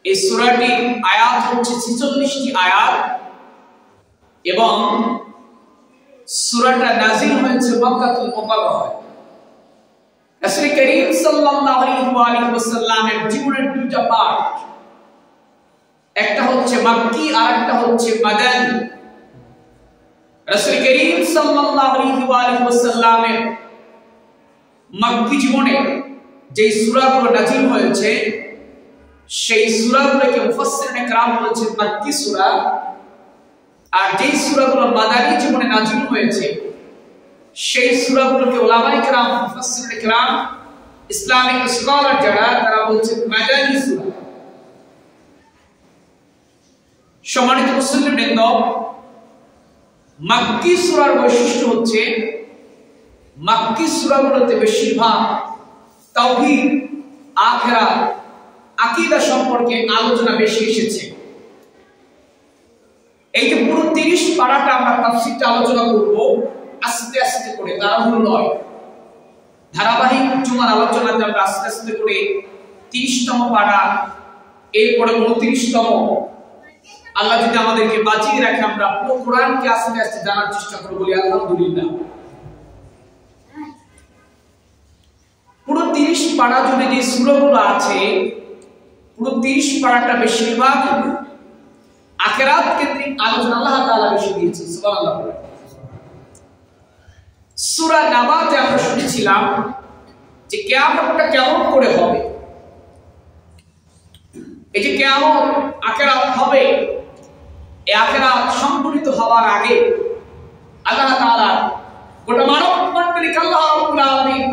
এই সূরাটি আয়াত হচ্ছে 46টি আয়াত এবং সূরাটা নাযিল হয়েছে মক্কাতুল মুকাররমায়। রাসূল করিম সাল্লাল্লাহু আলাইহি ওয়াসাল্লামের জীবনের দুইটা পার্ট, একটা হচ্ছে মক্কি আর একটা হচ্ছে মাদানী। রাসূল করিম সাল্লাল্লাহু আলাইহি ওয়াসাল্লামের মক্কি জীবনে যে সূরাগুলো নাযিল হয়েছে সেই সূরাগুলোকে মুফাসসিরিনে কেরাম বলেছেন মক্কি সূরা, আর যে সূরাগুলো মাদানী জীবনে নাযিল হয়েছে সেই সূরাগুলোকে উলামায়ে কেরাম, মুফাসসিরিনে কেরাম, ইসলামিক স্কলার যারা তারা বলছেন মাদানী সূরা। সম্মানিত মুসলিমবৃন্দ, মক্কি সূরার বৈশিষ্ট্য হচ্ছে মক্কি সূরাগুলোতে বেশিরভাগ তাওহীদ, আখিরাত, আকীদা সম্পর্কে আলোচনা বেশি এসেছে। এই যে পুরো 30 পারাটা আমরা তাফসীরটা আলোচনা করব আস্তে আস্তে করে, তাড়াহুড়ো নয়, ধারাবাহিক জুমার আলোচনাতে আমরা আস্তে আস্তে করে 30তম পারা, এরপরে 29তম, আল্লাহ যদি আমাদেরকে বাঁচিয়ে রাখে আমরা পুরো কোরআনকে আস্তে আস্তে জানার চেষ্টা করব, বলি আলহামদুলিল্লাহ। পুরো 30 পারা জুড়ে যে সূরাগুলো আছে, পুরো 30 পারাটা বেশিরভাগ আখিরাত কেন্দ্রিক আলোচনা আল্লাহ তাআলা বেশি দিয়েছেন। সুবহানাল্লাহ। সূরা নাবাতে আমরা শুনেছিলাম যে কিয়ামতটা কেমন করে হবে। এই যে কিয়ামত, আখিরাত হবে, এই আখিরাত সংঘটিত হওয়ার আগে আল্লাহ তাআলা গোটা মানব মণ্ডলীকে আল্লাহ রাব্বুল আলামিন,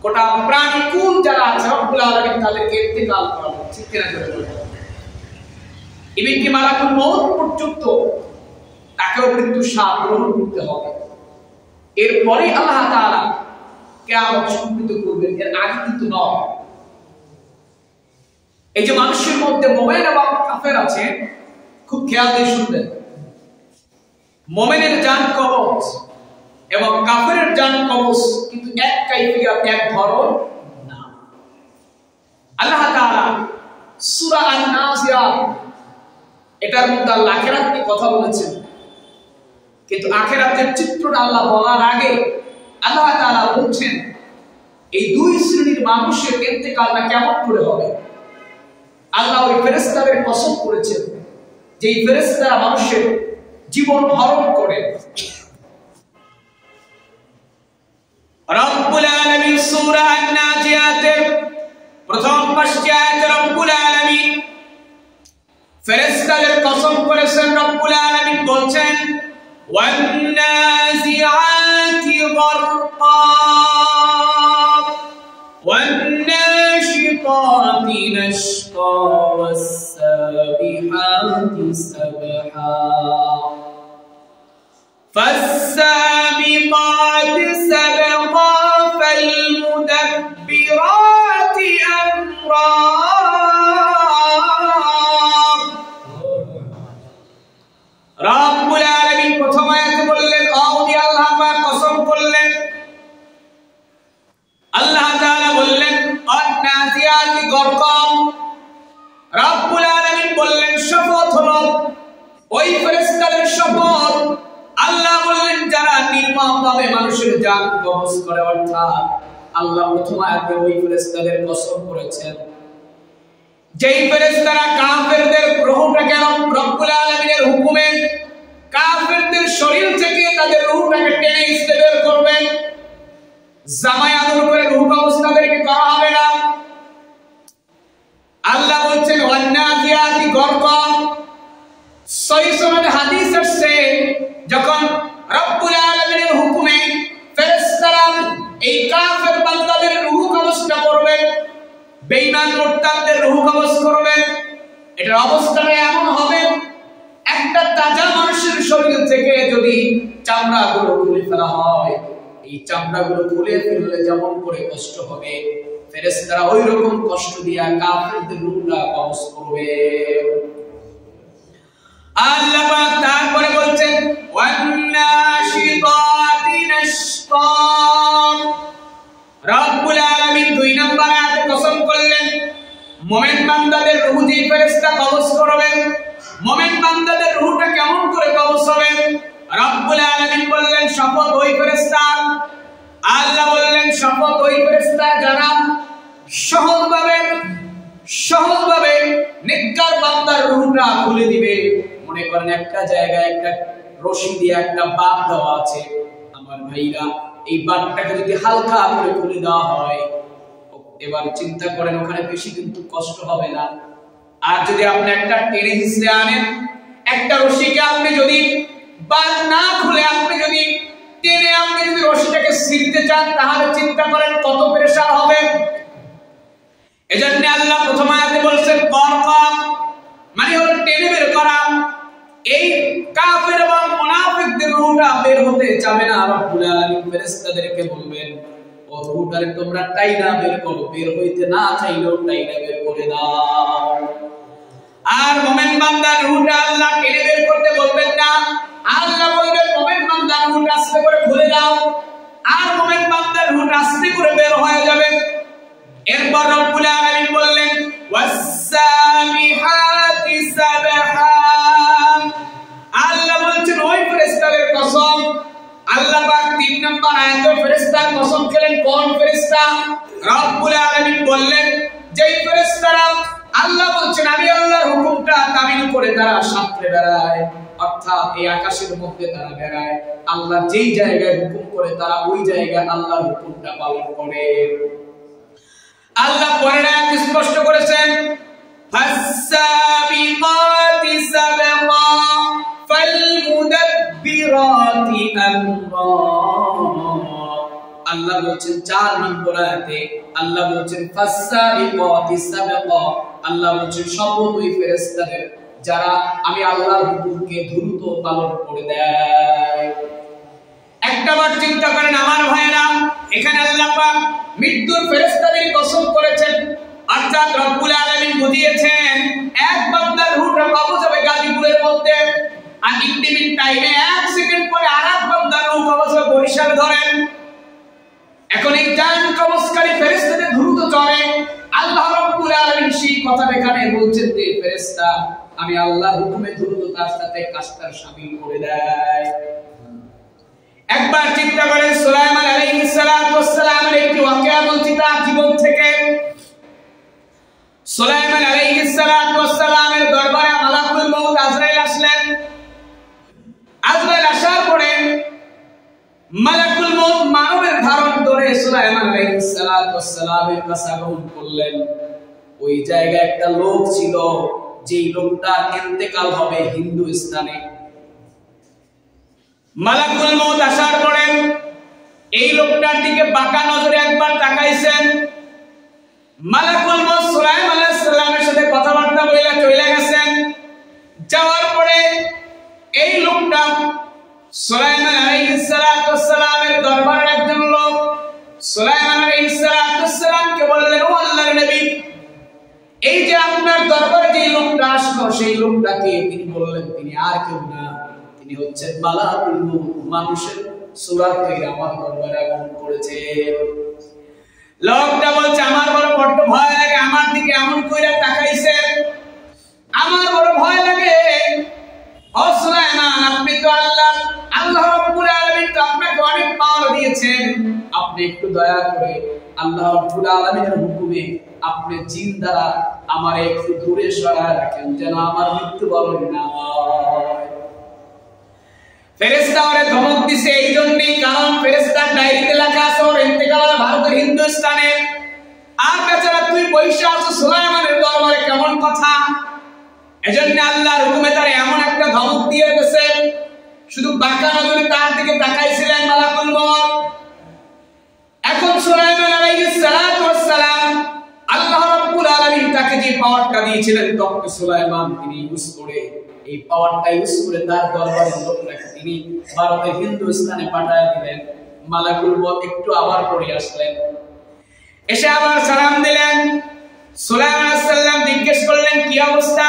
গোটা প্রাণীকুল যারা আছে রব্বুল আলামিন তাদেরকে ইন্তেকাল করাবেন। ঠিক কিনা বলেন? এমনকি মালাকুল মউত পর্যন্ত তাকেও মৃত্যু স্বাদ গ্রহণ করতে হবে। এরপরে আল্লাহ তাআলা কিয়ামত সংঘটিত করবেন, এর আগে কিন্তু নয়। এই যে মানুষের মধ্যে মুমিন এবং কাফের আছে, খুব খেয়াল দিয়ে শুনবেন। মুমিনের জান কবজ এবং কাফেরের জান কবজ কিন্তু এক কাইফিয়ত, এক ধরন না। আল্লাহ তাআলা সূরা আন-নাজিয়াত এটার মধ্যে আল্লাহ আখিরাত নিয়ে কথা বলেছেন, কিন্তু আখিরাতের চিত্রটা আল্লাহ বলার আগে আল্লাহ তাআলা বলছেন এই দুই শ্রেণীর মানুষের ইন্তেকালটা কেমন করে হবে। আল্লাহ ওই ফেরেশতাদের কসম করেছেন যে এই ফেরেশতারা মানুষের জীবন হরণ করে। রব্বুল আলামিন সূরা আন-নাজিয়াতের প্রথম 5টি আয়াতে রব্বুল আলামিন ফেরেশতাদের কসম করেছেন। রব্বুল আলামিন বলছেন ওয়ান-নাজিআতি গারকা ওয়ান-নাশিতাতি নাশতা ওয়াস-সাবিহাতি সাবহা ফাস-সাবিকাতি সাবকা ফাল-মুদাব্বিরাতি আমরা। রব্বুল আলামিন প্রথম আয়াতে বললেন, আউদি আল্লাহ পাক কসম করলেন। আল্লাহ তাআলা বললেন আন-নাজিআতি গারকা। রব্বুল আলামিন বললেন শপথ হলো ওই ফেরেশতাদের শপথ। আল্লাহ বললেন যারা নির্মমভাবে মানুষের জান কবজ করে, অর্থাৎ আল্লাহ প্রথম আয়াতে ওই ফেরেশতাদের কসম করেছেন যেই ফেরেশতারা কাফেরদের রূহটাকে রব্বুল আলামিনের হুকুমে কাফেরদের শরীর থেকে তাদের রূহটাকে টেনে ইসতে বের করবেন। জামায় আদর করে রূহ কবজ তাদেরকে করা হবে না। আল্লাহ বলছেন ওয়ান-নাজিআতি গারকা। সহিহ সনদে হাদিস আসছে যখন রব্বুল আলামিনের হুকুমে ফেরেশতারা এই কাফের বান্দাদের রূহ কবজটা করবেন, বেঈমান মুরতাদদের রূহ কবজ করবেন, এটার অবস্থাটা এমন হবে একটা তাজা মানুষের শরীর থেকে যদি চামড়াগুলো খুলে ফেলা হয়, এই চামড়াগুলো খুলে ফেললে যেমন করে কষ্ট হবে, ফেরেশতারা ওই রকম কষ্ট দিয়া কাফেরদের রূহটা কবজ করবে। আল্লাহ পাক তারপরে বলছেন ওয়ান-নাশিতাতি নাশতা। রব্বুল আলামিন 2 নম্বর আয়াতে কসম করলেন মুমিন বান্দাদের রূহ যে ফেরেশতা কবজ করবেন, মুমিন বান্দাদের রূহটা কেমন করে কবজ হবে? রব্বুল আলামিন বললেন শপথ ওই ফেরেশতা, আল্লাহ বললেন শপথ ওই ফেরেশতা যারা সহজভাবে নেককার বান্দার রূহটা খুলে দিবে। মনে করেন একটা জায়গায় একটা রশি দিয়ে একটা বাঁধ দেওয়া আছে, আমার ভাইরা এই বাঁধটাকে যদি হালকা করে খুলে দেওয়া হয়, এবার চিন্তা করেন ওখানে বেশি কিন্তু কষ্ট হবে না। আর যদি আপনি একটা টেনে হিসেবে আনেন, একটা রশিকে আপনি যদি বাঁধ না খুলে আপনি যদি টেনে আপনি যদি রশিটাকে ছিঁড়তে চান, তাহলে চিন্তা করেন কত প্রেসার হবে। এজন্য আল্লাহ প্রথম আয়াতে বলছেন করকাম, মানে হলো টেনে বের করা। এই কাফের এবং মুনাফিকদের রূহটা বের হতে চাবে না। রব্বুল আলামিন ফেরেশতাদেরকে বলবেন ও রূহটারে তোমরা টাইনা বের করো, বের হইতে না চাইলেও টাইনা বের করে দাও। আর মুমিন বান্দার রূহটা আল্লাহ টেনে বের করতে বলবেন না, আল্লাহ বলবেন মুমিন বান্দার রূহটা আস্তে করে খুলে দাও। আর মুমিন বান্দার রূহটা আস্তে করে বের হয়ে যাবে। এরপর রব্বুল আলামিন বললেন ওয়াস-সাবিহাতি সাবহা, আল্লাহ বলছেন ওই ফেরেশতাদের কসম। আল্লাহ পাক 3 নম্বর আয়াতে ফেরেশতার কসম খেলেন। কোন ফেরেশতা? রব্বুল আলামিন বললেন যেই ফেরেশতারা আল্লাহ বলছেন আমি আল্লাহর হুকুমটা তামিল করে তারা সাথে বেড়ায়, অর্থাৎ এই আকাশের মধ্যে তারা বেড়ায়, আল্লাহ যেই জায়গায় হুকুম করে তারা ওই জায়গায় আল্লাহর হুকুমটা পালন করে। আল্লাহ পরের আয়াতে স্পষ্ট করেছেন ফাস-সাবিকাতি সাবকা ফাল-মুদাব্বিরাতি আমরা। আল্লাহ বলেন 4 নম্বর আয়াতে আল্লাহ বলেন ফাস-সাবিকাতি সাবকা, আল্লাহ বলেন শপথ ওই ফেরেশতাদের যারা আমি আল্লাহর হুকুমকে দ্রুত পালন করে দেয়। একটাবার চিন্তা করেন আমার ভাইরা, এখানে আল্লাহ পাক মৃত্যুর ফেরেশতাদের কসম করেছেন, অর্থাৎ রব্বুল আলামিন বুঝিয়েছেন এক বান্দার রূহটা কবজ হবে গাজীপুরের মধ্যে, আর ইন্টিমিট টাইমে 1 সেকেন্ড পরে আরেক বান্দার রূহ কবজ হবে বরিশাল ধরেন। এখন এই জান কবজকারী ফেরেশতাদের দ্রুত চলে। আল্লাহ রব্বুল আলামিন সেই কথা এখানে বলছেন যে ফেরেশতা আমি আল্লাহর হুকুমে দ্রুত তার সাথে কাজটা শামিল করে দেয়। একবার চিন্তা করেন সুলাইমান আলাইহিস সালাতু ওয়াস সালামের একটি ওয়াকিয়া বলছি তার জীবন থেকে। সুলাইমান আলাইহিস সালাতু ওয়াস সালামের দরবারে মালাকুল মউত আজরাইল আসলেন। আজরাইল আসার পরে মালাকুল মউত মানবের ধারণ ধরে সুলাইমান আলাইহিস সালাতু ওয়াস সালামের কাছে আগমন করলেন। ওই জায়গায় একটা লোক ছিল, যেই লোকটার ইন্তেকাল হবে হিন্দুস্তানে। মালাকুল মউত আসার পরে এই লোকটার দিকে বাঁকা নজরে একবার তাকাইছেন। মালাকুল মউত সুলাইমান আলাইহিস সালামের সাথে কথাবার্তা বলে চলে গেছেন। যাওয়ার পরে এই লোকটা সুলাইমান আলাইহিস সালাতু ওয়াস সালামের দরবারের একজন লোক সুলাইমান আলাইহিস সালাতু ওয়াস সালামকে বললেন ও আল্লাহর নবী, এই যে আপনার দরবারে যে লোকটা আসলো সেই লোকটাকে? তিনি বললেন তিনি আর কেউ না, তিনি হচ্ছেন মালাকুল মউত, মানুষের সূরাতে আমার দরবারে আগমন করেছে। লোকটা বলছে আমার বড় ভয় লাগে, আমার দিকে এমন কইরা তাকাইছে, আমার বড় ভয় লাগে। ও সুলাইমান, আপনি তো আল্লাহ রাব্বুল আলামিন তো আপনাকে অনেক পাওয়ার দিয়েছেন, আপনি একটু দয়া করে আল্লাহ রাব্বুল আলামিনের হুকুমে আপনি জিন দ্বারা আমারে একটু দূরে সরায় রাখেন, যেন আমার মৃত্যুবরণ না হয়। ফেরেশতা ওরে ধমক দিছে এই জন্যই, কারণ ফেরেশতার ডায়েরিতে লেখা আছে ওর ইন্তেকাল ভারতের হিন্দুস্তানে। আর বেচারা তুই পয়সা আছো সুলাইমানের দরবারে, কেমন কথা। এজন্য আল্লাহর হুকুমে তার এমন একটা ধমক দিয়ে গেছে। শুধু বাঁকা নজরে তার দিকে তাকাইছিলেন মালাকুল মউত। এখন সুলাইমান আলাইহিস সালাতু ওয়াস সালাম আল্লাহ রাব্বুল আলামিন তাকে যে পাওয়ারটা দিয়েছিলেন, তখন সুলাইমান তিনি ইউজ করে এই পাওয়ারটা ইউজ করে তার দরবারের লোকটাকে তিনি ভারতের হিন্দুস্তানে পাঠিয়ে দিলেন। মালাকুল মউত একটু আবার পড়ে আসলেন, এসে আবার সালাম দিলেন। সুলাইমান আলাইহিস সালাম জিজ্ঞেস করলেন কি অবস্থা,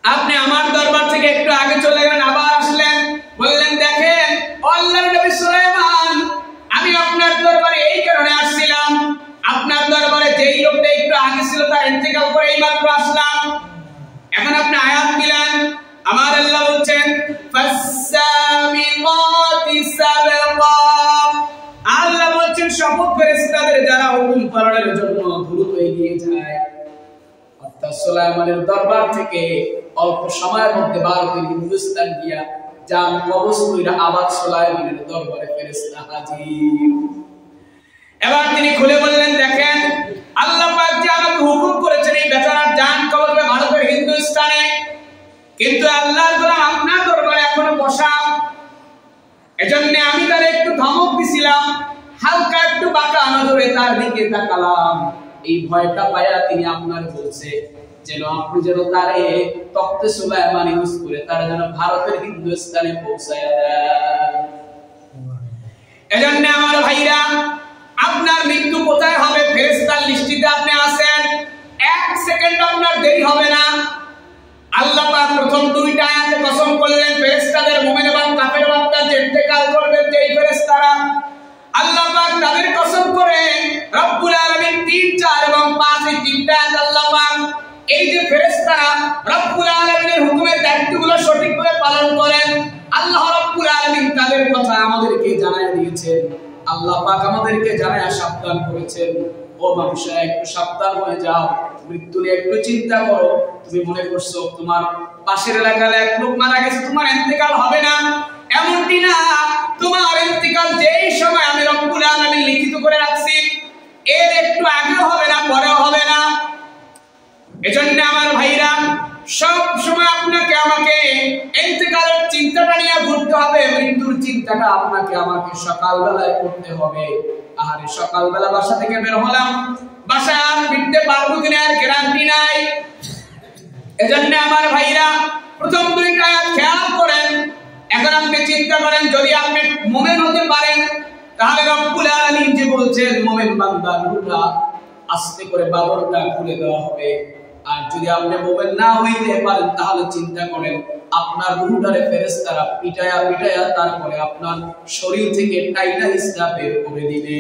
আপনি আমার দরবার থেকে একটু আগে চলে গেলেন, আবার আসলেন। বললেন দেখেন আল্লাহর নবী সুলাইমান, আমি আপনার দরবারে এই কারণে আসছিলাম, আপনার দরবারে যেই লোকটা একটু আগে ছিল এইমাত্র আসলাম, এখন আপনি আয়াত দিলেন, আমার আল্লাহ বলছেন ফাসসাবিকাতি সাবকা। আল্লাহ বলছেন সকল ফেরেশতাদের যারা হুকুম পালনের জন্য দ্রুত এগিয়ে যায়। অর্থাৎ সুলাইমানের দরবার থেকে অল্প সময়ের মধ্যে ভারতের হিন্দুস্তান গিয়া যান কবজ কইরা আবার সুলাইমানের দরবারে ফেরেশতা হাজির। এবার তিনি খুলে বললেন, দেখেন আল্লাহ পাক যে আমাকে হুকুম করেছেন এই বেচারার জান কবজ হবে ভারতের হিন্দুস্তানে, কিন্তু আল্লাহর গোলাম আপনার দরবারে এখনো বসা। এজন্য আমি তার একটু ধমক দিছিলাম, হালকা একটু বাঁকা নজরে তার দিকে তাকালাম। এই ভয়টা পায়া তিনি আপনার বলছে যেন আপনি যেন তারে তখতে সুলাইমান ইউজ করে তারা যেন ভারতের হিন্দুস্তানে পৌঁছায়া দেন। এজন্য আমার ভাইরা, আপনার মৃত্যু কোথায় হবে ফেরেশতার লিস্টিতে আপনি আছেন, এক সেকেন্ড আপনার দেরি হবে না। আল্লাহ পাক প্রথম দুইটা আয়াতে কসম করলেন ফেরেশতাদের, মুমিন এবং কাফের বান্দা যে ইন্তেকাল করবেন যেই ফেরেশতারা, আল্লাহ পাক তাদের কসম করে রব্বুল আলামিন 3, 4 এবং 5 এই তিনটা আয়াত আল্লাহ পাক এই যে ফেরেশতারা রব্বুল আলামিনের হুকুমের দায়িত্বগুলো সঠিকভাবে পালন করেন, আল্লাহ রব্বুল আলামিন তাদের কথা আমাদেরকে জানায় দিয়েছেন। আল্লাহ পাক আমাদেরকে জানায় সাবধান করেছেন, ও মানুষ একটু সাবধান হয়ে যাও, মৃত্যু নিয়ে একটু চিন্তা করো। তুমি মনে করছো তোমার পাশের এলাকায় এক লোক মারা গেছে, তোমার ইন্তেকাল হবে না, এমনটি না। তোমার ইন্তেকাল যেই সময় আমি রব্বুল আলামিন লিখিত করে রাখছি, এর একটু আগেও হবে না, পরেও হবে না। এজন্য আমার ভাইরা, সব সময় আপনাকে আমাকে ইন্তেকালের চিন্তাটা নিয়ে ঘুরতে হবে, মৃত্যুর চিন্তাটা আপনাকে আমাকে সকালবেলায় করতে হবে। আরে সকালবেলা বাসা থেকে বের হলাম, বাসায় আর ফিরতে পারবো কিনা আর গ্যারান্টি নাই। এজন্য আমার ভাইরা, প্রথম দুইটা আয়াত খেয়াল করেন। এখন আপনি চিন্তা করেন, যদি আপনি মুমিন হতে পারেন তাহলে রব্বুল আলামিন যে বলছেন মুমিন বান্দা রূহটা আস্তে করে বাবরটা খুলে দেওয়া হবে। আর যদি আপনি মুমিন না হইতে পারেন তাহলে চিন্তা করেন আপনার রূহটারে ফেরেশতারা পিটায়া পিটায়া তারপরে আপনার শরীর থেকে টাইনা হিসা বের করে দিবে।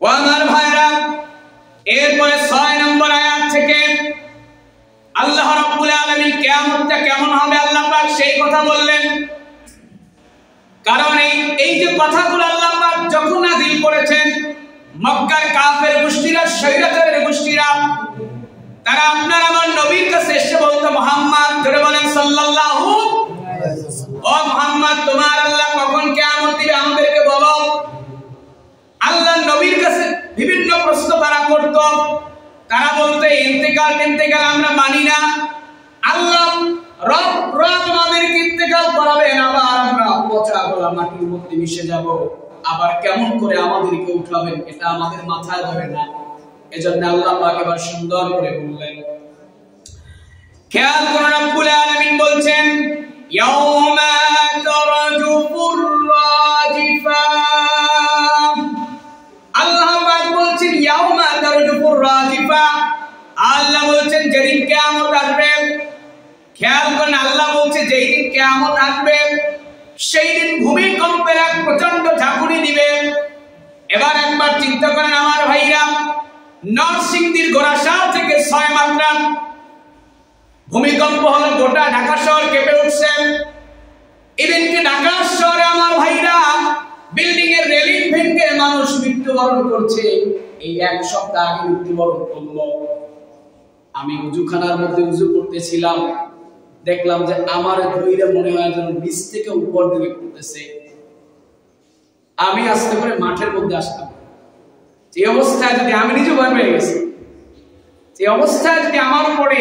ও আমার ভাইরা, এরপরে 6 নম্বর আয়াত থেকে আল্লাহ রাব্বুল আলামিন কিয়ামতটা কেমন হবে আল্লাহ পাক সেই কথা বললেন। কারণ এই যে কথাগুলো আল্লাহ পাক যখন নাযিল করেছেন, মক্কার কাফের গোষ্ঠীরা, শয়তানের গোষ্ঠীরা, তারা আপনার আমার নবীর কাছে এসে বলতো, মুহাম্মদ, ধরে বলেন সাল্লাল্লাহু আলাইহি ওয়াসাল্লাম, ও মুহাম্মদ তোমার আল্লাহ কখন কিয়ামত দিবে আমাদেরকে বলো। আল্লাহ নবীর কাছে বিভিন্ন প্রশ্ন তারা করত। তারা বলতে ইন্তেকাল আমরা মানি না, আল্লাহ রব আমাদেরকে ইন্তেকাল করাবেন, আবার আমরা পচা গলা মাটির মধ্যে মিশে যাব, আবার কেমন করে আমাদেরকে উঠাবেন এটা আমাদের মাথায় ধরে না। এজন্য আল্লাহ পাক এবার সুন্দর করে বললেন, খেয়াল করুন, রব্বুল আলামিন বলছেন ইয়াউমা তারজুফুর রাজিফা। আল্লাহ পাক বলছেন ইয়াউমা তারজুফুর রাজিফা, আল্লাহ বলছেন যেদিন কিয়ামত আসবে। খেয়াল করুন, আল্লাহ বলছে যেই দিন কিয়ামত আসবে সেই দিন ভূমিকম্পের এক প্রচন্ড ঝাঁকুনি দিবে। এবার একবার চিন্তা করেন আমার ভাইরা, নরসিংদীর গোরাশাল থেকে 6 মাত্রা ভূমিকম্প হলো, গোটা ঢাকা শহর কেঁপে উঠছে। ইভেনকি ঢাকা শহরে আমার ভাইরা বিল্ডিং এর রেলিং ভেঙে মানুষ মৃত্যুবরণ করছে। এই এক সপ্তাহ আগে মৃত্যুবরণ করলো। আমি উজুখানার মধ্যে উজু করতেছিলাম, দেখলাম যে আমার ধৈর্য মনে হয় যেন নিচ থেকে উপর দিকে পড়তেছে। আমি আস্তে করে মাঠের মধ্যে আসলাম। যে অবস্থায় যদি আমি নিজে ভয় পেয়ে গেছি, যে অবস্থায় যদি আমার উপরে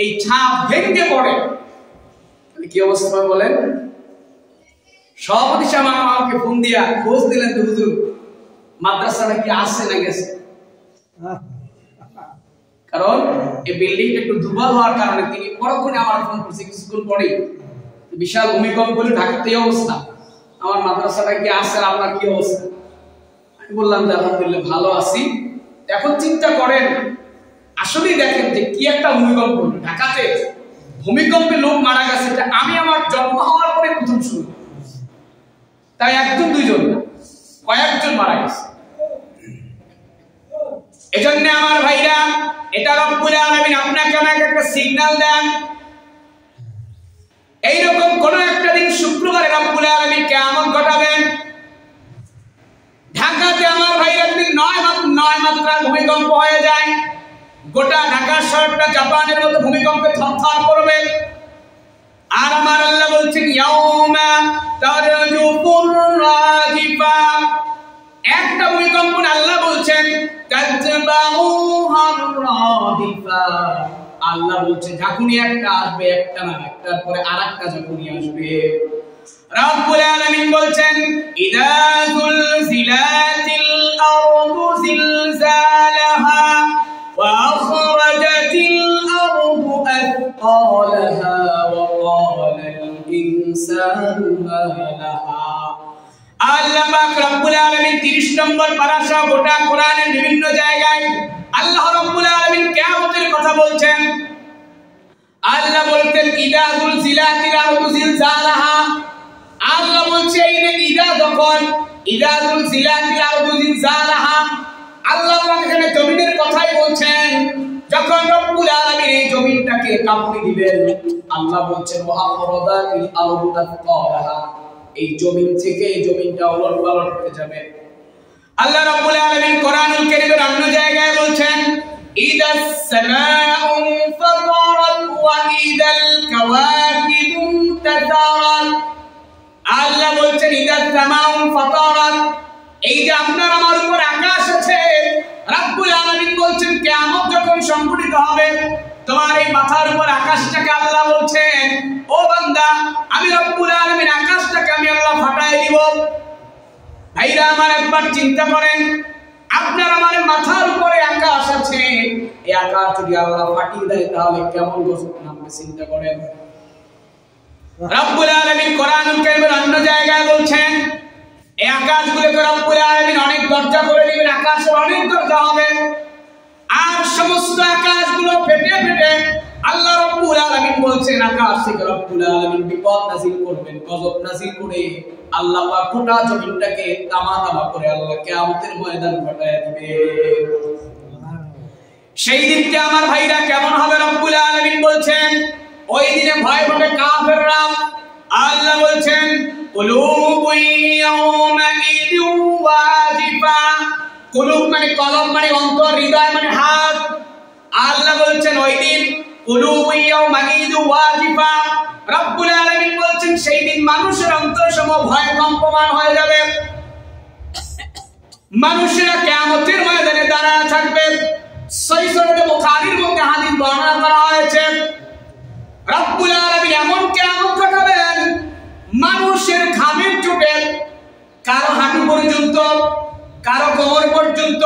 এই ছাপ ভেঙে পড়ে কি অবস্থা বলেন। সভাপতি সাহেব আমাকে ফোন দিয়া খোঁজ দিলেন, তো হুজুর মাদ্রাসাটা কি আসছে না গেছে। কারণ এই বিল্ডিংটা একটু দুর্বল হওয়ার কারণে তিনি পরক্ষণে আমার ফোন করছে কিছুক্ষণ পরে, বিশাল ভূমিকম্প হলে ঢাকাতে অবস্থা, আমার মাদ্রাসাটা কি আসছে, আপনার কি অবস্থা। আমি বললাম যে আলহামদুলিল্লাহ ভালো আছি। এখন চিন্তা করেন, আসলেই দেখেন যে কি একটা ভূমিকম্প, ঢাকাতে ভূমিকম্পে লোক মারা গেছে, এটা আমি আমার জন্ম হওয়ার পরে প্রথম শুনি। তাই একজন দুইজন কয়েকজন মারা গেছে। এজন্য আমার ভাইরা, এটা রব্বুল আলামিন আপনাকে আমাকে একটা সিগন্যাল দেন। এইরকম কোন একটা দিন শুক্রবারে রব্বুল আলামিন কিয়ামত ঘটাবেন। ঢাকাতে আমার ভাইরা যদি 9 মাত্রার ভূমিকম্প হয়ে যায়, গোটা ঢাকা শহরটা জাপানের মতো ভূমিকম্পে থরথর করবে। আর আমার আল্লাহ বলছেন ইয়াউমা তারজুফুর রাজিফা, একটা ভূমিকম্প আল্লাহ বলছেন কাযবাউ হাররাদিফা, আল্লাহ বলছেন ঝাঁকুনি একটা আসবে, একটা না, একটার পরে আরেকটা ঝাঁকুনি আসবে। রব্বুল আলামিন বলছেন ইযা যুলজিলাতিল আরদু জিলজালাহা ওয়া আখরাজাতিল আরদু আথqালাহা ওয়া ক্বালাল ইনসানু মা লাহা। আল্লাহ পাক রব্বুল আলামিন 30 নম্বর পারা সহ গোটা কোরআনের বিভিন্ন জায়গায় আল্লাহ রব্বুল আলামিন কিয়ামতের কথা বলছেন। আল্লাহ বলতেন ইযা যুলজিলাতিল আরদু জিলজালাহা, আল্লাহ বলছে এই যে ইদা যখন ইদা যুলজিলাতিল আরদু জিলজালাহা, আল্লাহ পাক এখানে জমিনের কথাই বলছেন। যখন রব্বুল আলামিন এই জমিনটাকে কাঁপিয়ে দিবেন, আল্লাহ বলছেন ওয়া আখরাজাতিল আরদু আথqালাহা, এই জমিন থেকে এই জমিনটা ওলটপালট হয়ে যাবে। আল্লাহ রাব্বুল আলামিন কোরআনুল কারীমের অন্য জায়গায় বলছেন ইদাস সামাউ ফাতারাত ওয়া ইদাল কাওয়াকিবু তাতারাত, আল্লাহ বলছেন ইদাস সামাউ ফাতারাত, এই যে আপনার আমার উপর আকাশ আছে, রাব্বুল আলামিন বলছেন কিয়ামত যখন সংঘটিত হবে, তোমার এই মাথার উপর আকাশটাকে আল্লাহ বলছেন ও বান্দা, আমি রব্বুল আলামিন আকাশটাকে আমি আল্লাহ ফাটায় দিব। ভাইরা আমার একবার চিন্তা করেন, আপনার আমার মাথার উপরে আকাশ আছে, এই আকাশ যদি আল্লাহ ফাটিয়ে দেয় তাহলে কেমন গজব নামবে চিন্তা করেন। রব্বুল আলামিন কোরআনুল কারীমের অন্য জায়গায় বলছেন এই আকাশগুলোকে রব্বুল আলামিন অনেক দরজা করে দিবেন, আকাশের অনেক দরজা হবে, আর সমস্ত আকাশগুলো ফেটে ফেটে আল্লাহ রব্বুল আলামিন বলছেন আকাশ থেকে রব্বুল আলামিন বিপদ নাযিল করবেন, গজব নাযিল করে আল্লাহ পাক গোটা জমিনটাকে তামা করে আল্লাহ কিয়ামতের ময়দান ঘটায় দিবে। সেই দিনটা আমার ভাইরা কেমন হবে রব্বুল আলামিন বলছেন, ওই দিনে ভয় পাবে কাফেররা। আল্লাহ বলছেন কুলুবু ইয়াউমাইযিন ওয়াজিফা, কুলুব মানে কলব মানে অন্তর, হৃদয় মানে হাত। আল্লাহ বলছেন ওই দিন কুলুবু ইয়াউমাইযিন ওয়াজিফা, রব্বুল আলামিন বলছেন সেই দিন মানুষের অন্তরসমূহ ভয়ে কম্পমান হয়ে যাবে। মানুষেরা কিয়ামতের ময়দানে দাঁড়ায় থাকবে। সহিহ বুখারীর মধ্যে হাদিস বর্ণনা করা হয়েছে, রব্বুল আলামিন এমন কিয়ামত ঘটাবেন, মানুষের ঘামের চোটে কারো হাঁটু পর্যন্ত, কারো কোমর পর্যন্ত,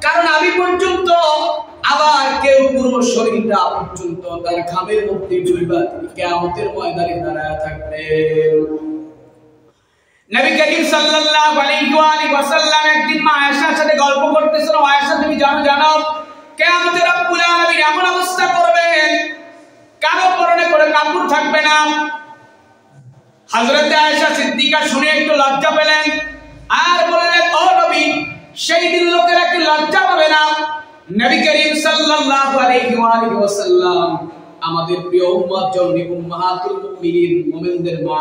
কারো নাভি পর্যন্ত, আবার কেউ পুরো শরীরটা পর্যন্ত তার ঘামের মধ্যে ডুবে কিয়ামতের ময়দানে দাঁড়ায় থাকবে। নবী করিম সাল্লাল্লাহু আলাইহি ওয়া সাল্লাম একদিন মা আয়েশার সাথে গল্প করতেছিলেন। আয়েশা তুমি জানো কিয়ামতে রব্বুল আলামিন এমন অবস্থা করবেন কারো পরনে করে কাপড় থাকবে না। হযরত আয়েশা সিদ্দিকা শুনে একটু লজ্জা পেলেন আর বললেন ও নবী, সেই দিন লোকেরা কি লজ্জা পাবে না? নবী করিম সাল্লাল্লাহু আলাইহি ওয়া সাল্লাম আমাদের প্রিয় উম্মত জননী উম্মাহাতুল মুমিনিন মুমিনদের মা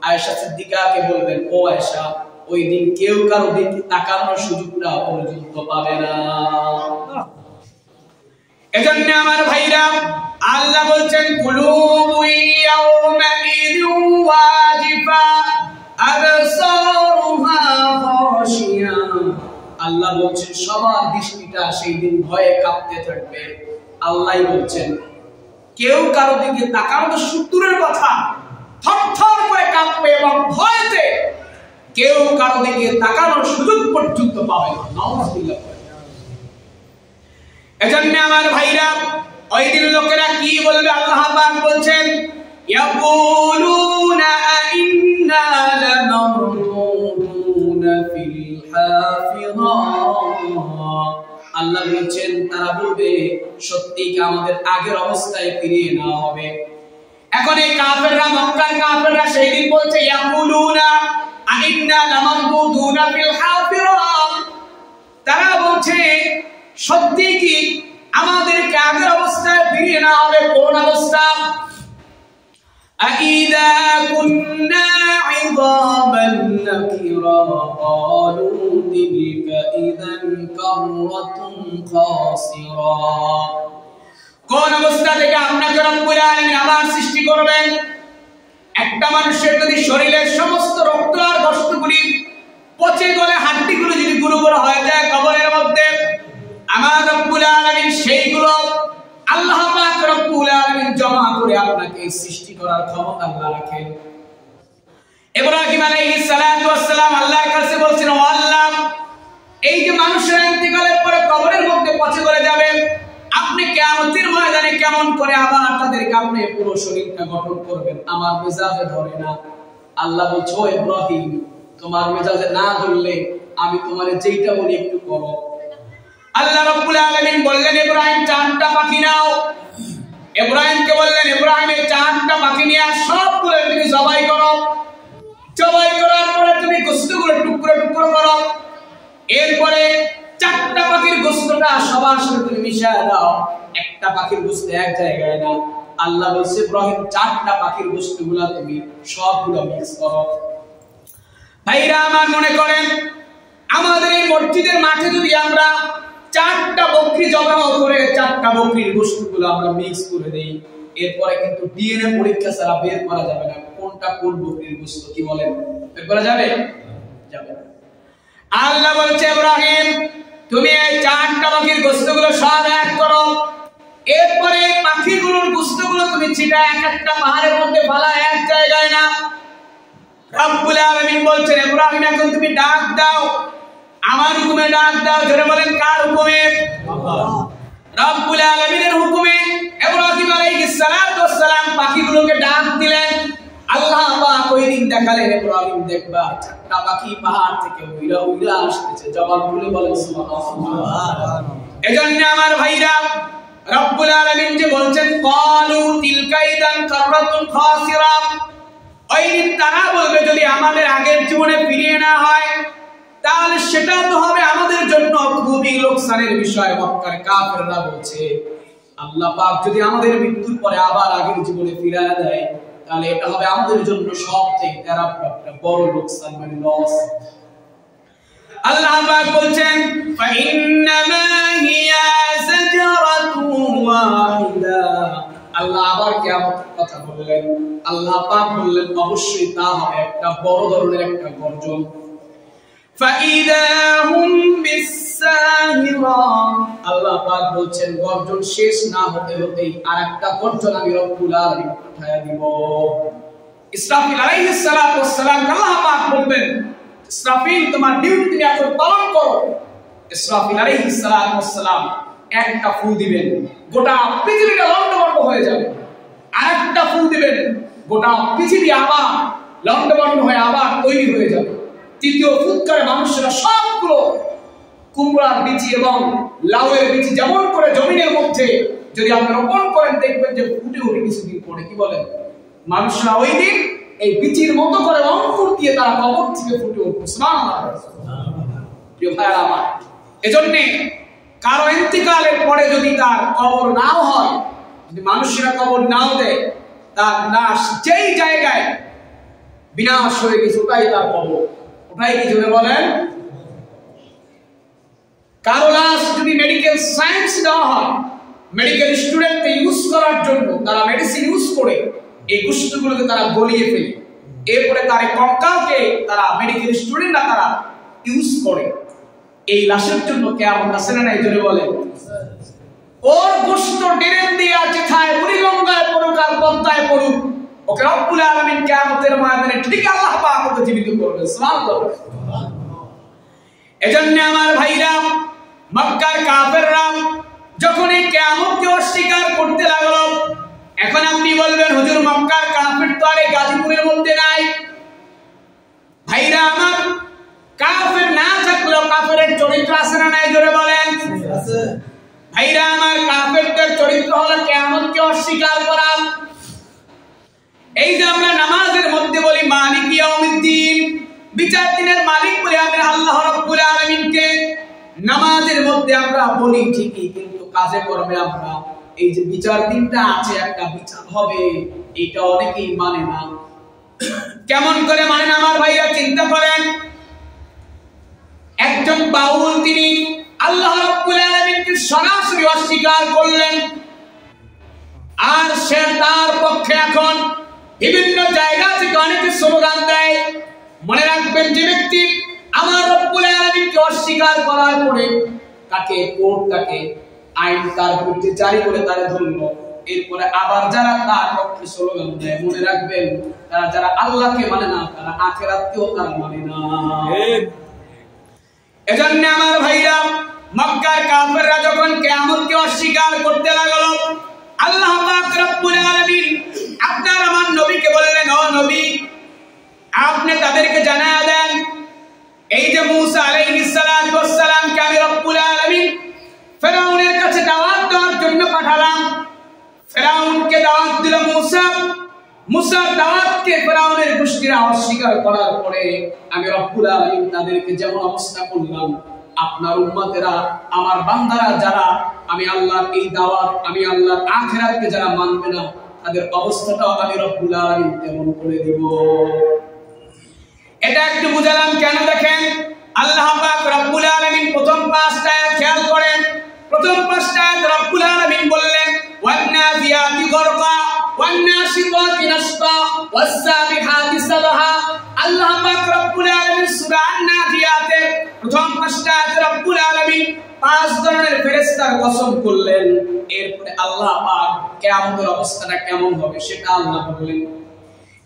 আয়েশা সিদ্দিকাকে বলবেন ও আয়েশা, ওই দিন কেউ কারো দিকে তাকানোর সুযোগটা পর্যন্ত পাবে না। এজন্য আমার ভাইরা আল্লাহ বলছেন কুলুবু ইয়াউমাইযিন ওয়াজিফা আবসারুহা খাশিয়া, আল্লাহ বলছেন সবার দৃষ্টিটা সেই দিন ভয়ে কাঁপতে থাকবে। আল্লাহই বলছেন কেউ কারো দিকে তাকানো তো সূত্রের কথা, থরথর করে কাঁপবে এবং ভয়তে কেউ কারো দিকে তাকানোর সুযোগ পর্যন্ত পাবে না। নাউযুবিল্লাহ। এজন্য আমার ভাইরা ওই দিন লোকেরা কি বলবে? আল্লাহ পাক বলছেন ইয়াকুলুনা ইন্না লামারদুনা ফিল হাফিরা, আল্লাহ বলছেন তারা বলবে সত্যি কি আমাদের আগের অবস্থায় ফিরিয়ে নেওয়া হবে। এখন এই কাফেররা, মক্কার কাফেররা সেই দিন বলছে ইয়াকুলুনা ইন্না লামারদুনা ফিল হাফিরা, তারা বলছে সত্যি কি আমাদেরকে আগের অবস্থায় ফিরিয়ে না হবে? কোন অবস্থা? আইদা কুন্না ইযামান নাকিরা ক্বালু তিলকা ইযান কাররাতুন খাসিরা। কোন অবস্থা থেকে আপনাকে রব্বুল আলামিন আবার সৃষ্টি করবেন? একটা মানুষের যদি শরীরের সমস্ত রক্ত আর গোশতগুলি পচে গলে হাড্ডিগুলো যদি গুঁড়ো গুঁড়ো হয়ে যায় কবরের মধ্যে, আমার রব্বুল আলামিন সেইগুলো আল্লাহ পাক রব্বুল আলামিন জমা করে আপনাকে সৃষ্টি করার ক্ষমতা আল্লাহ রাখেন। ইব্রাহিম আলাইহিস সালাতু ওয়াস সালাম আল্লাহর কাছে বলছেন, ও আল্লাহ, এই যে মানুষের ইন্তেকালের পরে কবরের মধ্যে পচে গলে যাবে, আপনি কিয়ামতের ময়দানে কেমন করে আবার তাদেরকে আপনি পুরো শরীরটা গঠন করবেন? আমার মেজাজে ধরে না। আল্লাহ বলছে, ও ইব্রাহিম, তোমার মেজাজে না ধরলে আমি তোমারে যেইটা বলি একটু করো। আল্লাহ রাব্বুল আলামিন বললেন, ইব্রাহিম 4টা পাখি নাও। ইব্রাহিমকে বললেন, ইব্রাহিমের 4টা পাখি নিয়ে সবগুলো তুমি জবাই করো। জবাই করার পরে তুমি গোশতগুলো টুকরো টুকরো করো। এরপরে 4টা পাখির গোশতটা সবার সাথে তুমি মিশিয়ে দাও। একটা পাখির গোশত এক জায়গায় না। আল্লাহ বলছে, ইব্রাহিম 4টা পাখির গোশতগুলো তুমি সবগুলো মিক্স করো। ভাইরা আমার, মনে করেন আমাদের এই মসজিদের মাঠে যদি আমরা 4টা বকরি জবাই করে 4টা বকরির গোশতগুলো আমরা মিক্স করে দেই, এরপরে কিন্তু ডিএনএ পরীক্ষা ছাড়া বের করা যাবে না কোনটা কোন বকরির গোশত। কি বলেন? বের করা যাবে? যাবে না। আল্লাহ বলছে, ইব্রাহিম, তুমি এই 4টা পাখির গোশতগুলো সব এক করো। এরপরে পাখিগুলোর গোশতগুলো তুমি ছিটায় এক একটা পাহাড়ের মধ্যে ফেলা, এক জায়গায় না। রব্বুল আলামিন বলছেন, ইব্রাহিম, এখন তুমি ডাক দাও, আমার হুকুমে ডাক দাও। জোরে বলেন, কার হুকুমে? রব্বুল আলামিনের হুকুমে ইব্রাহিম আলাইহিস সালাতু ওয়াস সালাম পাখিগুলোকে ডাক দিলেন। আল্লাহ পাক ওই দিন দেখালেন, ইব্রাহিম দেখবা 4টা পাখি পাহাড় থেকে উইরা উইরা আসছে। জবান খুলে বলেন সুবহানাল্লাহ। এজন্য আমার ভাইরা, রব্বুল আলামিন যে বলছেন, ক্বালু তিলকা ইযান কাররাতুন খাসিরা, ওই দিন তারা বলবে যদি আমাদের আগের জীবনে ফিরিয়ে না হয় তাহলে সেটা তো হবে আমাদের জন্য খুবই লোকসানের বিষয়। মক্কার কাফেররা বলছে, আল্লাহ পাক যদি আমাদের মৃত্যুর পরে আবার আগের জীবনে ফিরিয়ে দেয় তাহলে এটা হবে আমাদের জন্য সবচেয়ে বড় লোকসান, মানে লস। আল্লাহ পাক বলছেন, ফাইন্নামা হিয়া সাজারাতুন ওয়াহিদা। আল্লাহ আবার কিয়ামতের কথা বললেন। আল্লাহ পাক বললেন, অবশ্যই তা হবে একটা বড় ধরনের একটা গর্জন। ফাইদা হুম বিসাহিরা। আল্লাহ পাক বলছেন, গর্জন শেষ না হতে হতেই আরেকটা গর্জন আমি রব্বুল আলামিন পাঠিয়ে দিব। ইসরাফিল আলাইহিস সালাতু ওয়াস সালাম, আল্লাহ পাক বলবেন, ইসরাফিল, তোমার ডিউটি তুমি এখন পালন করো। ইসরাফিল আলাইহিস সালাতু ওয়াস সালাম একটা ফু দিবেন, গোটা পৃথিবীটা লণ্ডভণ্ড হয়ে যাবে। আরেকটা ফু দিবেন, গোটা পৃথিবী আবার লণ্ডভণ্ড হয়ে আবার তৈরি হয়ে যাবে। তৃতীয় ফুৎকারে মানুষেরা সবগুলো কুমড়ার বীজ এবং লাউয়ের বীজ যেমন করে জমিনের মধ্যে যদি আপনি রোপণ করেন দেখবেন যে ফুটে উঠে কিছুদিন পরে। কি বলেন? মানুষরা ওই দিন এই বীজের মতো করে অঙ্কুর দিয়ে তারা কবর থেকে ফুটে উঠবে। সুবহানাল্লাহ। প্রিয় ভাইরা আমার, এজন্য কারো ইন্তিকালের পরে যদি তার কবর নাও হয়, যদি মানুষেরা কবর নাও দেয়, তার লাশ যেই জায়গায় বিনাশ হয়ে গেছে ওটাই তার কবর। ওটাই কি জোরে বলেন? কারো লাশ যদি মেডিকেল সায়েন্স দেওয়া হয়, মেডিকেল স্টুডেন্টকে ইউজ করার জন্য তারা মেডিসিন ইউজ করে এই গোশতগুলোকে তারা গলিয়ে ফেলে, এরপরে তার কঙ্কালকে তারা মেডিকেল স্টুডেন্টরা তারা ইউজ করে। এই লাশের জন্য কিয়ামত আছে না নাই? জোরে বলেন। ওর গোশত ডেরেন দিয়ে যেথায় বুড়িগঙ্গায় পড়ুক আর পদ্মায় পড়ুক, ওকে রব্বুল আলামিন কিয়ামতের ময়দানে ঠিক আল্লাহ পাক ওকে জীবিত করবেন। সুবহানাল্লাহ। এজন্য আমার ভাইরা, মক্কার কাফেররা যখন এই কিয়ামতকে অস্বীকার করতে লাগলো, এখন আপনি বলবেন, হুজুর মক্কার কাফের তো আর এই গাজীপুরের মধ্যে নাই। ভাইরা আমার, কাফের না থাকলেও কাফেরের চরিত্র আছে না নাই? জোরে বলেন। আছে। ভাইরা আমার, কাফেরদের চরিত্র হলো কিয়ামতকে অস্বীকার করা। এই যে আমরা নামাজের মধ্যে বলি মালিক ইয়াউমিদ্দিন, বিচার দিনের মালিক বলে আমরা আল্লাহ রাব্বুল আলামিনকে, নামাজের মধ্যে আমরা বলি ঠিকই, কিন্তু কাজে কর্মে আমরা এই যে বিচার দিনটা আছে, একটা বিচার হবে, এটা অনেকেই মানে না। কেমন করে মানে না আমার ভাইরা চিন্তা করেন। একজন বাউল তিনি আল্লাহ রাব্বুল আলামিনকে সরাসরি অস্বীকার করলেন, আর সে তার পক্ষে এখন বিভিন্ন জায়গা থেকে অনেকে স্লোগান দেয়। মনে রাখবেন, যে ব্যক্তি আমার রব্বুল আলামিনকে অস্বীকার করার পরে তাকে কোর্ট, তাকে আইন তার বিরুদ্ধে জারি করে তারে ধরলো, এরপরে আবার যারা তার পক্ষে স্লোগান দেয়, মনে রাখবেন তারা যারা আল্লাহকে মানে না, তারা আখিরাতকেও তারা মানে না। এজন্য আমার ভাইরা, মক্কার কাফেররা যখন কিয়ামতকে অস্বীকার করতে লাগলো, আল্লাহ পাক রব্বুল আলামিন আপনার আমার নবীকে বললেন, ও নবী, আপনি তাদেরকে জানায়া দেন, এই যে মুসা আলাইহিস সালাতু ওয়াস সালামকে আমি রব্বুল আলামিন ফেরাউনের কাছে দাওয়াত দেওয়ার জন্য পাঠালাম। ফেরাউনকে দাওয়াত দিল মুসা, মুসার দাওয়াতকে ফেরাউনের গোষ্ঠীরা অস্বীকার করার পরে আমি রব্বুল আলামিন তাদেরকে যেমন অবস্থা করলাম, আপনার উম্মতেরা, আমার বান্দারা যারা আমি আল্লাহর এই দাওয়াত, আমি আল্লাহর আখিরাতকে যারা মানবে না, তাদের অবস্থাটাও আমি রব্বুল আলামিন তেমন করে দেব। এটা একটু বুঝালাম কেন, দেখেন আল্লাহ পাক রব্বুল আলামিন প্রথম 5টা আয়াত খেয়াল করেন। প্রথম 5টা আয়াত রব্বুল আলামিন বললেন ওয়ান্নাজিয়াতি গরকা ওয়ান্নাশিতাতি নাশতা ওয়াসসাবিহাতি সাবহা। আল্লাহ পাক রব্বুল আলামিন সূরা আন-নাজিয়াতের প্রথম 5টা আয়াত রব্বুল আলামিন 5 ধরনের ফেরেশতার কসম করলেন। এরপরে আল্লাহ পাক কিয়ামতের অবস্থাটা কেমন হবে সেটা আল্লাহ বললেন।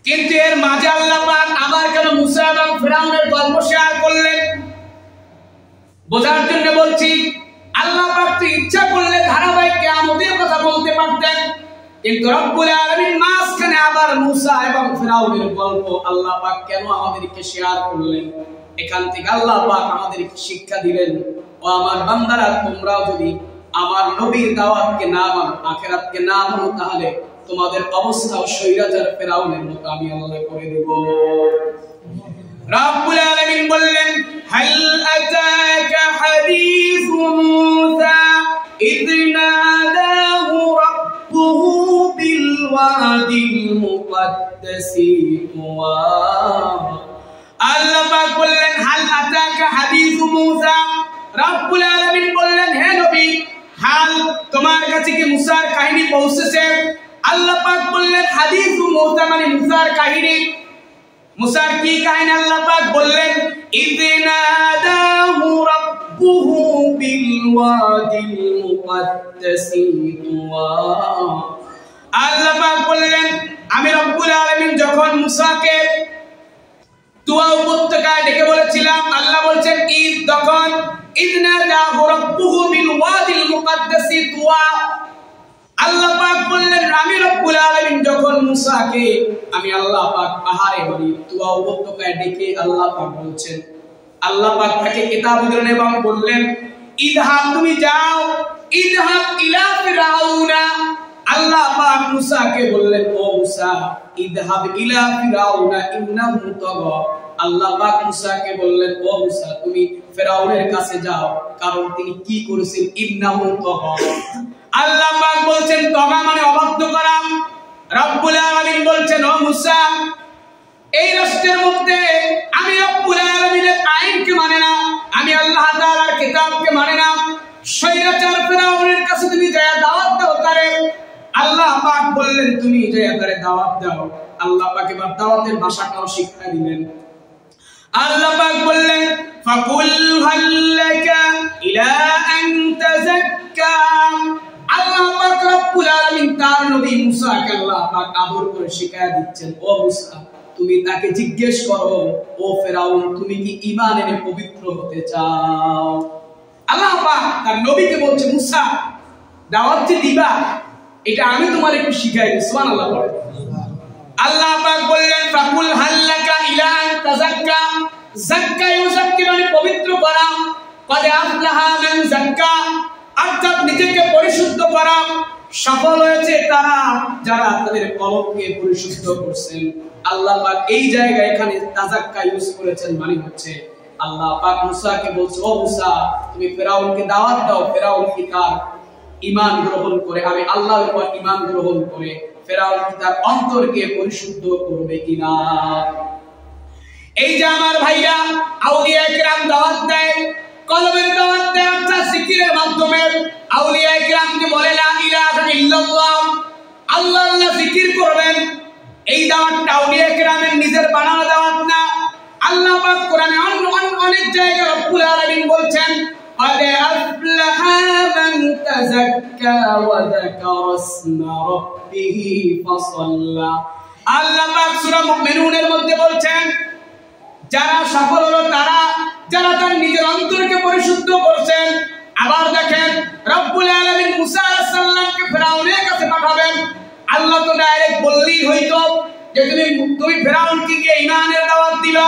কিন্তু এর মাঝে আল্লাহ পাক আবার কেন মুসা এবং ফিরাউনের গল্প শেয়ার করলেন, বোঝার জন্য বলছি। আল্লাহ পাক তো ইচ্ছা করলে ধারাবাহিক কিয়ামতের কথা বলতে পারতেন, কিন্তু রব্বুল আলামিন মাঝখানে আবার মুসা এবং ফিরাউনের গল্প আল্লাহ পাক কেন আমাদেরকে শেয়ার করলেন? এখান থেকে আল্লাহ পাক আমাদেরকে শিক্ষা দিলেন, ও আমার বান্দারা, তোমরাও যদি আমার নবীর দাওয়াতকে না মানো, আখিরাতকে না মানো, তাহলে তোমাদের অবস্থা শৈরাচার ফেরাউনের মতো আমি আল্লাহ করে দেব। রব্বুল আলামিন বললেন, হাল আতাকা হাদিসু মূসা ইয নাদাহু রাব্বুহু বিল ওয়াদিল মুকদ্দাসি তুওয়া। আল্লাহ পাক বললেন, হাল আতাকা হাদিসু মূসা। রব্বুল আলামিন বললেন, হে নবী, হাল তোমার কাছে কি মুসার কাহিনী পৌঁছেছে? আল্লাহ পাক বললেন, হাদিসু মূসা মানে মুসার কাহিনী। মুসার কি কাহিনী? আল্লাহ পাক বললেন, ইযনাদাহু রাব্বুহু বিল ওয়াদিল মুকদ্দাসি তুওয়া। আল্লাহ পাক বললেন, আমি রব্বুল আলামিন যখন মুসাকে তুয়া উপত্যকায় ডেকে বলেছিলাম, আল্লাহ বলছেন ঈদ, তখন ইযনাদাহু রাব্বুহু বিল ওয়াদিল মুকদ্দাসি তুওয়া। আল্লাহ পাক বললেন, আমি রব্বুল আলামিন যখন মুসাকে আমি আল্লাহ পাক পাহাড়ে মানে তুয়া উপত্যকায় ডেকে আল্লাহ পাক বলছেন, আল্লাহ পাক তাকে কিতাব দিলেন এবং বললেন, ইযহাব, তুমি যাও, ইযহাব ইলা ফিরাউনা। আল্লাহ পাক মুসাকে বললেন, ও মুসা, ইযহাব ইলা ফিরাউনা ইন্নাহু তাগা। আল্লাহ পাক মুসাকে বললেন, ও মুসা, তুমি ফিরাউনের কাছে যাও, কারণ তিনি কি করেছেন, ইন্নাহু তাগা। আল্লাহ পাক বলছেন তগা মানে অবাধ্য করা। রব্বুল আলামিন বলছেন, ও মুসা, এই রাষ্ট্রের মধ্যে আমি রব্বুল আলামিনের আইনকে মানে না, আমি আল্লাহ তাআলার কিতাবকে মানে না, শয়তান ফিরাউনের কাছে তুমি যায় দাওয়াত দাও তারে। আল্লাহ পাক বললেন, তুমি যায় তারে দাওয়াত দাও। আল্লাহ পাক এবার দাওয়াতের ভাষাটাও শিক্ষা দিলেন। আল্লাহ পাক বললেন, ফাকুল হাল্লাকা ইলা আন তাযাক্কা। আল্লাহ পাক রব্বুল আলামিন তার নবী মুসাকে আল্লাহ পাক আদর করে শিখায়া দিচ্ছেন, ও মুসা, তুমি তাকে জিজ্ঞেস করো, ও ফেরাউন, তুমি কি ঈমান এনে পবিত্র হতে চাও? আল্লাহ পাক তার নবীকে বলছে, মুসা, দাওয়াত যে দিবা, এটা আমি তোমার একটু শিখাই দিই। সুবহানাল্লাহ বলেন। আল্লাহ পাক বললেন, ফাকুল হাল্লাকা ইলা আন তাযাক্কা। যাক্কা ইউযাক্কি মানে পবিত্র করা। কদ আফলাহা মান যাক্কা, অর্থাৎ নিজেকে পরিশুদ্ধ করা। সফল হয়েছে তারা যারা তাদের কলবকে পরিশুদ্ধ করছেন। আল্লাহ পাক এই জায়গায় এখানে তাযাক্কা ইউজ করেছেন, মানে হচ্ছে আল্লাহ পাক মুসাকে বলছে, ও মুসা তুমি ফেরাউনকে দাওয়াত দাও, ফেরাউন কি তার ঈমান গ্রহণ করে, আমি আল্লাহর উপর ঈমান গ্রহণ করে ফেরাউন কি তার অন্তরকে পরিশুদ্ধ করবে কিনা। এই যে আমার ভাইরা আউলিয়া কিরাম দাওয়াত দেয়, কলমের দাওয়াত দেয়, অর্থাৎ জিকিরের মাধ্যমে আউলিয়া কিরামকে বলে লা ইলাহা ইল্লাল্লাহ, আল্লাহ আল্লাহ জিকির করবেন। এই দাওয়াতটা আউলিয়া কিরামের নিজের বানানো দাওয়াত না। আল্লাহ পাক কোরআনে অনেক জায়গায় রব্বুল আলামিন বলছেন, قد أفلح من تزكى وذكر اسم ربه فصلى। আল্লাহ পাক সূরা মুমিনুনের মধ্যে বলছেন, যারা সফল হলো তারা যারা তার নিজের অন্তরকে পরিশুদ্ধ করছেন। আবার দেখেন রব্বুল আলামিন মুসা আলাইহিস সালামকে ফেরাউনের কাছে পাঠাবেন। আল্লাহ তো ডাইরেক্ট বললেই হইতো যে তুমি ফেরাউনকে গিয়ে ঈমানের দাওয়াত দিবা।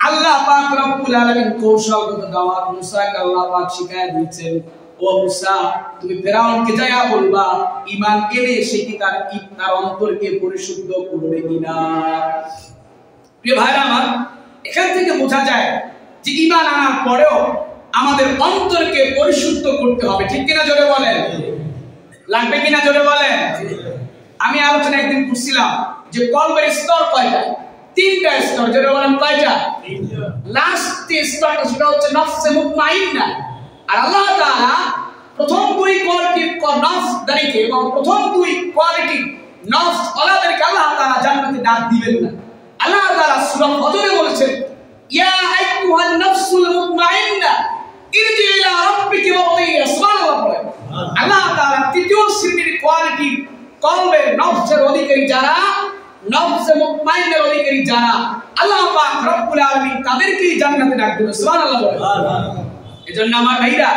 আল্লাহ পাক রব্বুল আলামিন কৌশলগত দাওয়াত মুসাকে আল্লাহ পাক শিখায় দিয়েছেন, ও মুসা তুমি ফেরাউনকে যায়া বলবা ঈমান এনে সে কি তার অন্তরকে পরিশুদ্ধ করবে কিনা। প্রিয় ভাইরা আমার, এখান থেকে বোঝা যায় যে ঈমান আনার পরেও আমাদের অন্তরকে পরিশুদ্ধ করতে হবে। ঠিক কিনা জোরে বলেন? লাগবে কিনা জোরে বলেন? আমি আলোচনা একদিন করছিলাম যে কলবের স্তর কয়টা? তিনটা স্তর। জোরে বলেন কয়টা? লাস্ট স্তরটা সেটা হচ্ছে নফসে মুতমাইন্না। আর আল্লাহ তাআলা প্রথম দুই কোয়ালিটি নফস দারিকে এবং প্রথম দুই কোয়ালিটি নফস ওলাদেরকে আল্লাহ তাআলা জান্নাতে ডাক দিবেন না। আল্লাহ তাআলা সূরা ফজরে বলেছেন, ইয়া আইয়ুহান নাফসুল মুতমাইন্না ইরজি ইলা রাব্বিকি রাদিয়া। সুবহানাল্লাহ বলেন। আল্লাহ তাআলা তৃতীয় শ্রেণীর কোয়ালিটি কলবের নফসের অধিকারী যারা, নফসে মুতমাইন্নার অধিকারী যারা, আল্লাহ পাক রব্বুল আলামিন তাদেরকেই জান্নাতে ডাক দিবেন। সুবহানাল্লাহ বলেন। এজন্য আমার ভাইরা,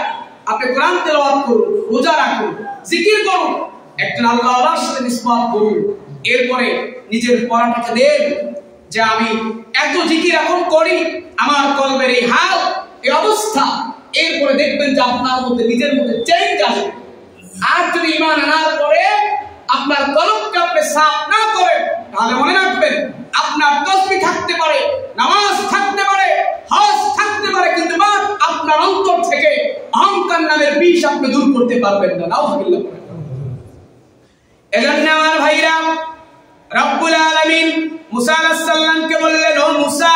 আপনি কোরআন তেলাওয়াত করুন, রোজা রাখুন, জিকির করুন, একজন আল্লাহর সাথে নিসবত করুন। এরপরে নিজের পড়াটাকে দেন যে আমি এত জিকির এখন করি, আমার কলবের এই হাল, এই অবস্থা। এরপরে দেখবেন যে আপনার মধ্যে নিজের মধ্যে চেঞ্জ আসবে। আর যদি ঈমান আনার পরে আপনার কলবকে আপনি সাফ না করেন, তাহলে মনে রাখবেন আপনার তাসবিহ থাকতে পারে, নামাজ থাকতে পারে, হজ থাকতে পারে, কিন্তু আপনার অন্তর থেকে অহংকার নামের বিষ আপনি দূর করতে পারবেন না। নাউযুবিল্লাহ। এজন্য আমার ভাইরা, রব্বুল আলামিন মুসা আলাইহিস সালামকে বললেন, ও মুসা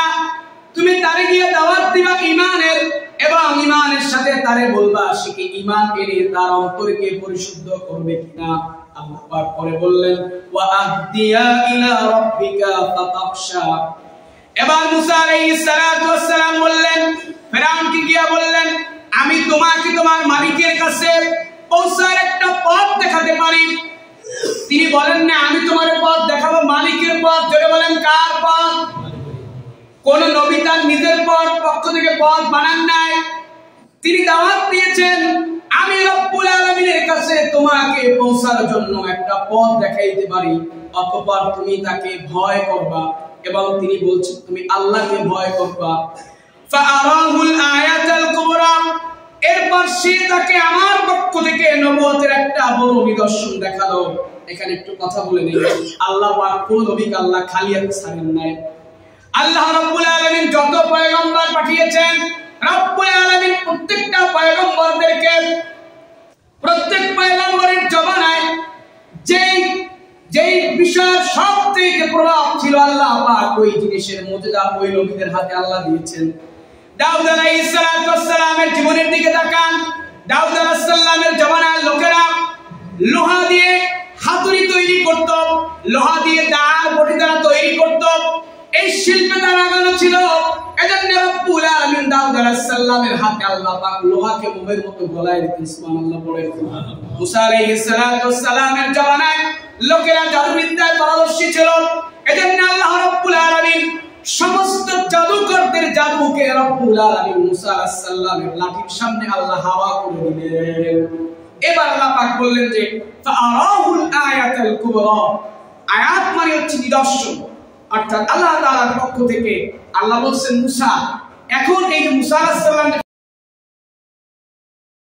তুমি তারে গিয়ে দাওয়াত দিবা ঈমানের, এবং ঈমানের সাথে তারে বলবা সে কি ঈমান এনে তার অন্তরকে পরিশুদ্ধ করবে কিনা। আল্লাহ পাক পরে বললেন, ওয়া আহদিয়া ইলা রাব্বিকা ফাতাখশা। এবার মুসা আলাইহিস সালাতু ওয়াস সালাম বললেন, ফেরাউনকে গিয়ে বললেন, আমি তোমাকে তোমার মালিকের কাছে পৌঁছার একটা পথ দেখাতে পারি। তিনি বলেন না আমি তোমার পথ দেখাবো, মালিকের পথ। জোরে বলেন কার পথ? কোন নবী তার নিজের পক্ষ থেকে পথ বানান নাই। তিনি দাওয়াত দিয়েছেন, আমি রব্বুল আলামিনের কাছে তোমাকে পৌঁছার জন্য একটা পথ দেখাইতে পারি, অতঃপর তুমি তাকে ভয় করবা। এবং তিনি বলছেন তুমি আল্লাহকে ভয় করবা। ফাআরাহুল আয়াতাল কুবরা। এরপর সে তাকে আমার পক্ষ থেকে নবুয়তের একটা বড় নিদর্শন দেখালো। এখানে একটু কথা বলে নেই, আল্লাহ পাক কোন নবীকে আল্লাহ খালি হাতে ছাড়েন নাই। আল্লাহ রাব্বুল আলামিন যত পয়গম্বর পাঠিয়েছেন, রাব্বুল আলামিন প্রত্যেকটা পয়গম্বরদেরকে প্রত্যেক পয়গম্বরের জবানায় যেই বিষয়ের সবথেকে প্রভাব ছিল আল্লাহ পাক ওই জিনিসের মুজিজা ওই নবীদের হাতে আল্লাহ দিয়েছেন। দাউদ আলাইহিস সালাতু ওয়াস সালামের জীবনের দিকে তাকান। দাউদ আলাইহিস সালামের জমানার লোকেরা লোহা দিয়ে হাতুড়ি তৈরি করত, লোহা দিয়ে দাঁড় বটি দ্বারা তৈরি করত। এই শিল্পে তারা আগানো ছিল। এজন্য রব্বুল আলামিন দাউদ আলাইহিস সালামের হাতে আল্লাহ পাক লোহাকে মোমের মতো গলায় দিতেন। সুবহানাল্লাহ পড়ে। মুসা আলাইহিস সালাতু ওয়াস সালামের জমানায় লোকেরা জাদুবিদ্যায় পারদর্শী ছিল। এজন্য আল্লাহ রব্বুল আলামিন সমস্ত জাদুকরদের জাদুকে রব্বুল আলামিন মুসা আলাইহিস সালামের লাঠির সামনে আল্লাহ হাওয়া করে দিলেন। এবার আল্লাহ পাক বললেন যে ফাআরাহুল আয়াতাল কুবরা। আয়াত মানে হচ্ছে নিদর্শন, অর্থাৎ আল্লাহ তাআলার পক্ষ থেকে আল্লাহ বলছেন মুসা, এখন এই যে মুসা আলাইহিস সালাম